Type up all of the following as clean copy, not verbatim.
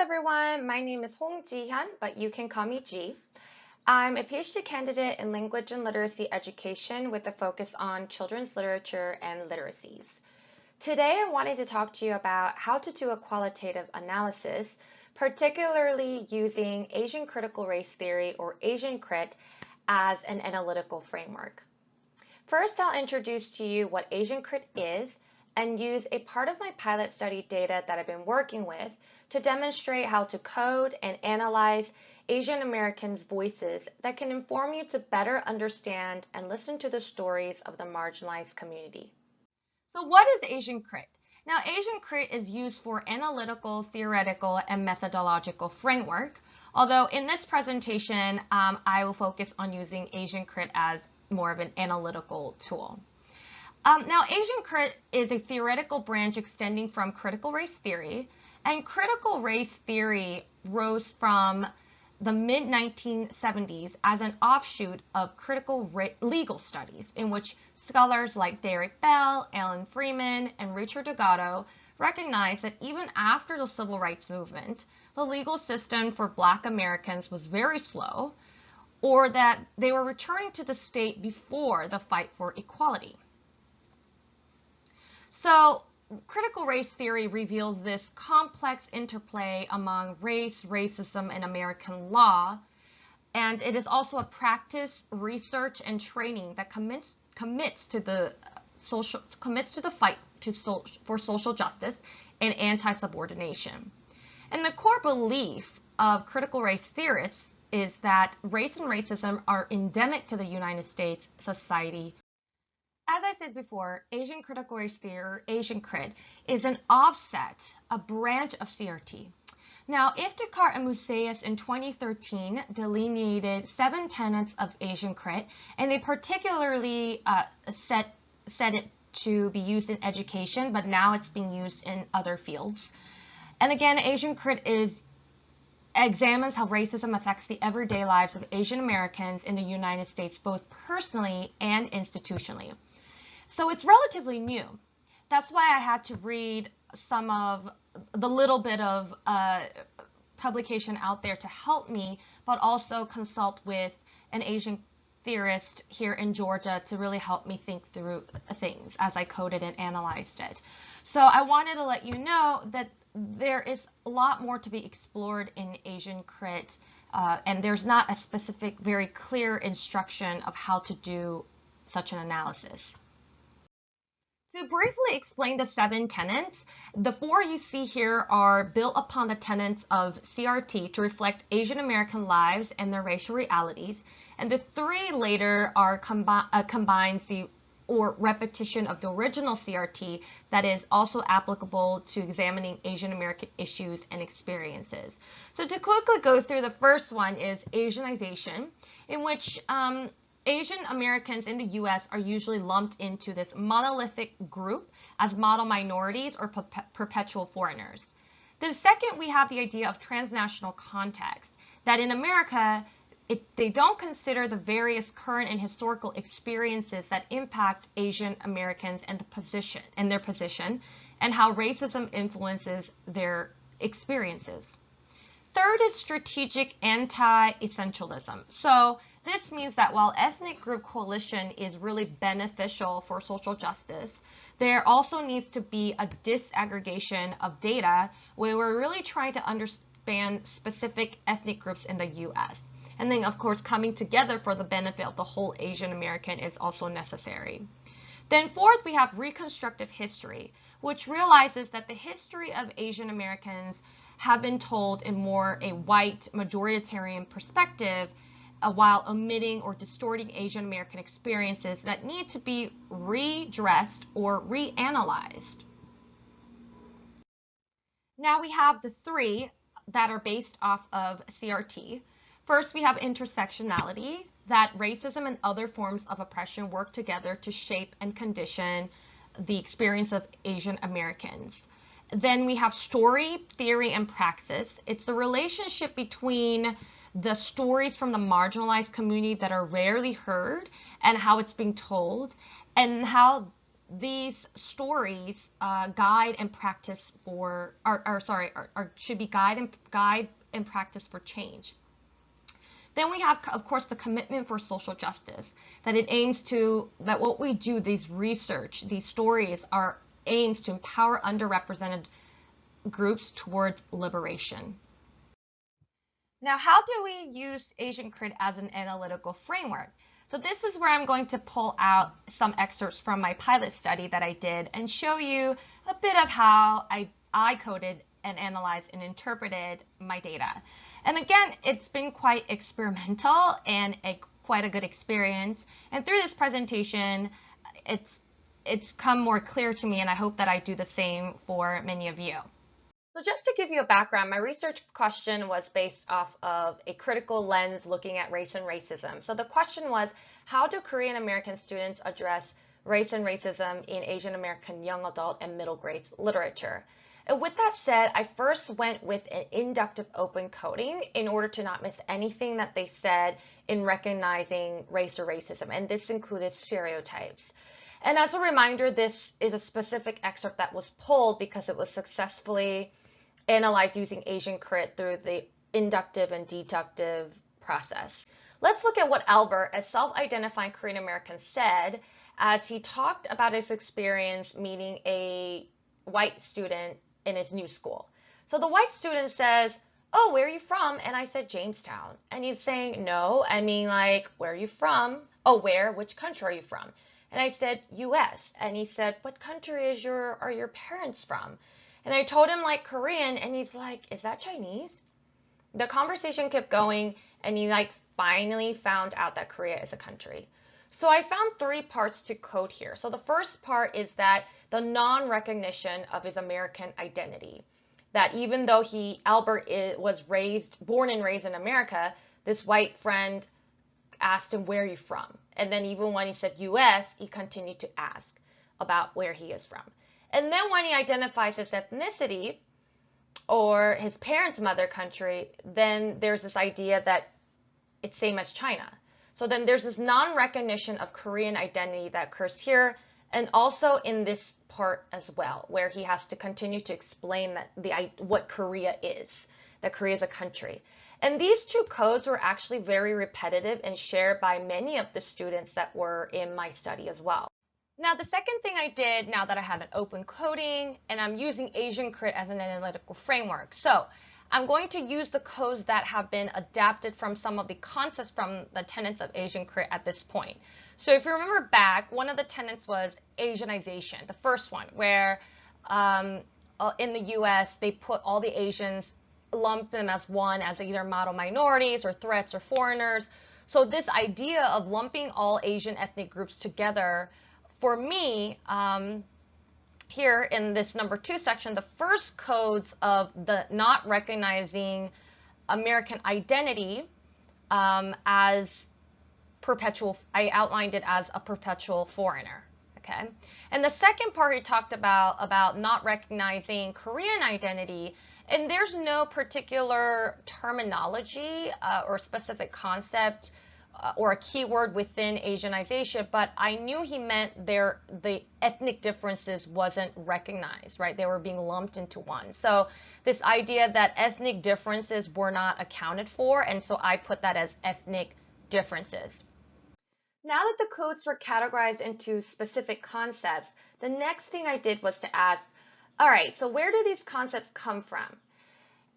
everyone, my name is Hong Ji-hyun, but you can call me G. I'm a PhD candidate in language and literacy education with a focus on children's literature and literacies. Today I wanted to talk to you about how to do a qualitative analysis, particularly using Asian critical race theory or Asian Crit as an analytical framework. First, I'll introduce to you what Asian Crit is and use a part of my pilot study data that I've been working with to demonstrate how to code and analyze Asian Americans' voices that can inform you to better understand and listen to the stories of the marginalized community. So what is Asian Crit? Now, Asian Crit is used for analytical, theoretical, and methodological framework, although in this presentation, I will focus on using Asian Crit as more of an analytical tool. Now, Asian Crit is a theoretical branch extending from critical race theory, and critical race theory rose from the mid-1970s as an offshoot of critical legal studies, in which scholars like Derek Bell, Alan Freeman, and Richard Delgado recognized that even after the Civil Rights Movement, the legal system for Black Americans was very slow, or that they were returning to the state before the fight for equality. So, critical race theory reveals this complex interplay among race, racism, and American law, and it is also a practice, research, and training that commits to the fight for social justice and anti-subordination. And the core belief of critical race theorists is that race and racism are endemic to the United States society. As I said before, Asian critical race theory, Asian Crit, is an offset, a branch of CRT. Now, Iftikhar and Musaeus in 2013 delineated 7 tenets of Asian Crit, and they particularly set it to be used in education, but now it's being used in other fields. And again, Asian Crit examines how racism affects the everyday lives of Asian Americans in the United States, both personally and institutionally. So it's relatively new. That's why I had to read some of the little bit of publication out there to help me, but also consult with an Asian theorist here in Georgia to really help me think through things as I coded and analyzed it. So I wanted to let you know that there is a lot more to be explored in Asian Crit, and there's not a specific, very clear instruction of how to do such an analysis. To briefly explain the 7 tenets, the 4 you see here are built upon the tenets of CRT to reflect Asian American lives and their racial realities, and the 3 later are combines or repetition of the original CRT that is also applicable to examining Asian American issues and experiences. So to quickly go through, the first one is Asianization, in which Asian Americans in the U.S. are usually lumped into this monolithic group as model minorities or perpetual foreigners. The second, we have the idea of transnational context, that in America, they don't consider the various current and historical experiences that impact Asian Americans and their position, and how racism influences their experiences. Third is strategic anti-essentialism. So this means that while ethnic group coalition is really beneficial for social justice, there also needs to be a disaggregation of data where we're really trying to understand specific ethnic groups in the U.S. And then, of course, coming together for the benefit of the whole Asian American is also necessary. Then fourth, we have reconstructive history, which realizes that the history of Asian Americans have been told in more a white majoritarian perspective, while omitting or distorting Asian American experiences that need to be redressed or reanalyzed. Now we have the 3 that are based off of CRT. First, we have intersectionality, that racism and other forms of oppression work together to shape and condition the experience of Asian Americans. Then we have story, theory, and praxis. It's the relationship between the stories from the marginalized community that are rarely heard and how it's being told, and how these stories guide and practice for, should be guide and practice for change. Then we have, of course, the commitment for social justice, that it aims to, that what we do, these research, these stories are aims to empower underrepresented groups towards liberation. Now, how do we use Asian Crit as an analytical framework? So this is where I'm going to pull out some excerpts from my pilot study that I did and show you a bit of how I coded and analyzed and interpreted my data. And again, it's been quite experimental and quite a good experience. And through this presentation, it's come more clear to me, and I hope that I do the same for many of you. So just to give you a background, my research question was based off of a critical lens looking at race and racism. So the question was, how do Korean American students address race and racism in Asian American young adult and middle grades literature? And with that said, I first went with an inductive open coding in order to not miss anything that they said in recognizing race or racism, and this included stereotypes. And as a reminder, this is a specific excerpt that was pulled because it was successfully analyzed using Asian Crit through the inductive and deductive process. Let's look at what Albert, a self-identifying Korean American, said as he talked about his experience meeting a white student in his new school. So the white student says, "Oh, where are you from?" And I said, "Jamestown." And he's saying, "No, I mean, like, where are you from?" "Oh, where? Which country are you from?" And I said, "US." And he said, "What country are your parents from?" And I told him like Korean, and he's like, "Is that Chinese?" The conversation kept going, and he like finally found out that Korea is a country. So I found 3 parts to code here. So the first part is that the non-recognition of his American identity. That even though Albert was born and raised in America, this white friend asked him, "Where are you from?" And then even when he said US, he continued to ask about where he is from. And then when he identifies his ethnicity or his parents' mother country, then there's this idea that it's same as China. So then there's this non-recognition of Korean identity that occurs here, and also in this part as well, where he has to continue to explain that what Korea is, that Korea is a country. And these 2 codes were actually very repetitive and shared by many of the students that were in my study as well. Now, the second thing I did, now that I had an open coding and I'm using Asian Crit as an analytical framework. So I'm going to use the codes that have been adapted from some of the concepts from the tenets of Asian Crit at this point. So if you remember back, one of the tenets was Asianization, the first one, where in the US, they put all the Asians, lump them as one, as either model minorities or threats or foreigners. So this idea of lumping all Asian ethnic groups together, for me, here in this number 2 section, the first codes of the not recognizing American identity as perpetual, I outlined it as a perpetual foreigner. Okay, and the second part he talked about not recognizing Korean identity, and there's no particular terminology or specific concept or a keyword within Asianization, but I knew he meant the ethnic differences wasn't recognized, right? They were being lumped into one. So this idea that ethnic differences were not accounted for, and so I put that as ethnic differences. Now that the codes were categorized into specific concepts, the next thing I did was to ask, all right, so where do these concepts come from?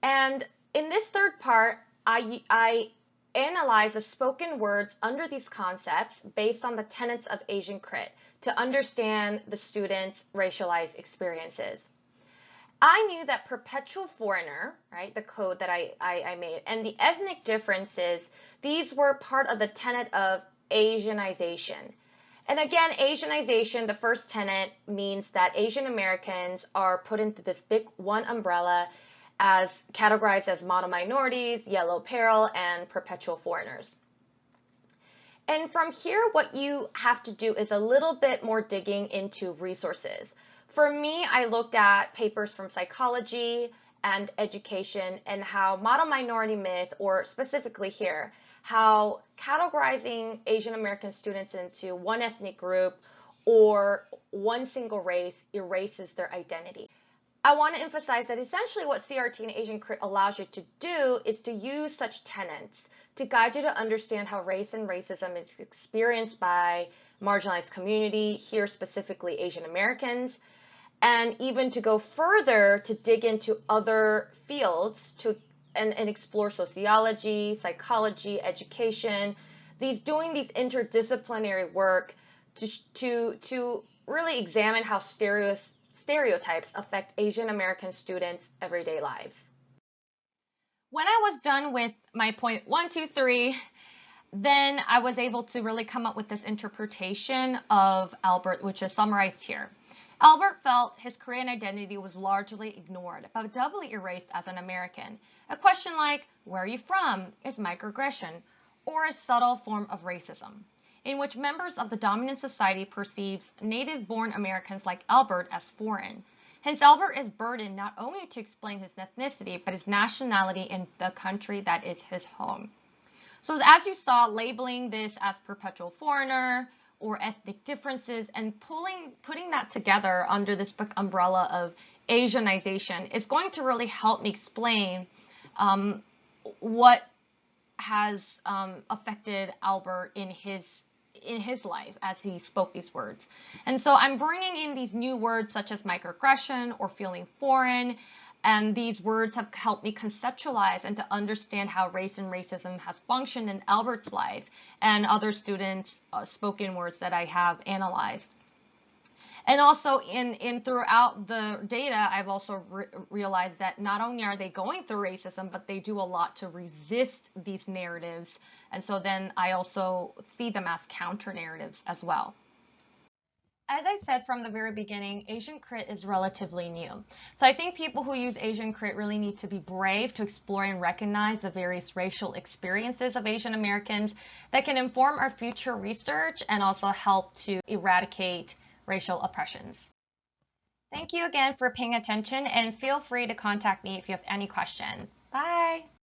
And in this third part, I analyze the spoken words under these concepts based on the tenets of Asian Crit to understand the students' racialized experiences. I knew that perpetual foreigner, right, the code that I made, and the ethnic differences, these were part of the tenet of Asianization. And again, Asianization, the first tenet, means that Asian Americans are put into this big one umbrella as categorized as model minorities, yellow peril, and perpetual foreigners. And from here, what you have to do is a little bit more digging into resources. For me, I looked at papers from psychology and education and how model minority myth, or specifically here, how categorizing Asian American students into one ethnic group or one single race erases their identity. I want to emphasize that essentially what CRT and Asian Crit allows you to do is to use such tenets to guide you to understand how race and racism is experienced by marginalized community, here specifically Asian Americans, and even to go further to dig into other fields and explore sociology, psychology, education, doing these interdisciplinary work to really examine how stereotypes affect Asian American students' everyday lives. When I was done with my point 1, 2, 3, then I was able to really come up with this interpretation of Albert, which is summarized here. Albert felt his Korean identity was largely ignored, but doubly erased as an American. A question like, where are you from, is microaggression, or a subtle form of racism, in which members of the dominant society perceives native-born Americans like Albert as foreign. Hence, Albert is burdened not only to explain his ethnicity, but his nationality in the country that is his home. So as you saw, labeling this as perpetual foreigner or ethnic differences and putting that together under this book umbrella of Asianization is going to really help me explain what has affected Albert in his life as he spoke these words. And so I'm bringing in these new words such as microaggression or feeling foreign, and these words have helped me conceptualize and to understand how race and racism has functioned in Albert's life and other students' spoken words that I have analyzed. And also in throughout the data, I've also realized that not only are they going through racism, but they do a lot to resist these narratives. And so then I also see them as counter narratives as well. As I said from the very beginning, Asian Crit is relatively new. So I think people who use Asian Crit really need to be brave to explore and recognize the various racial experiences of Asian Americans that can inform our future research and also help to eradicate racial oppressions. Thank you again for paying attention, and feel free to contact me if you have any questions. Bye!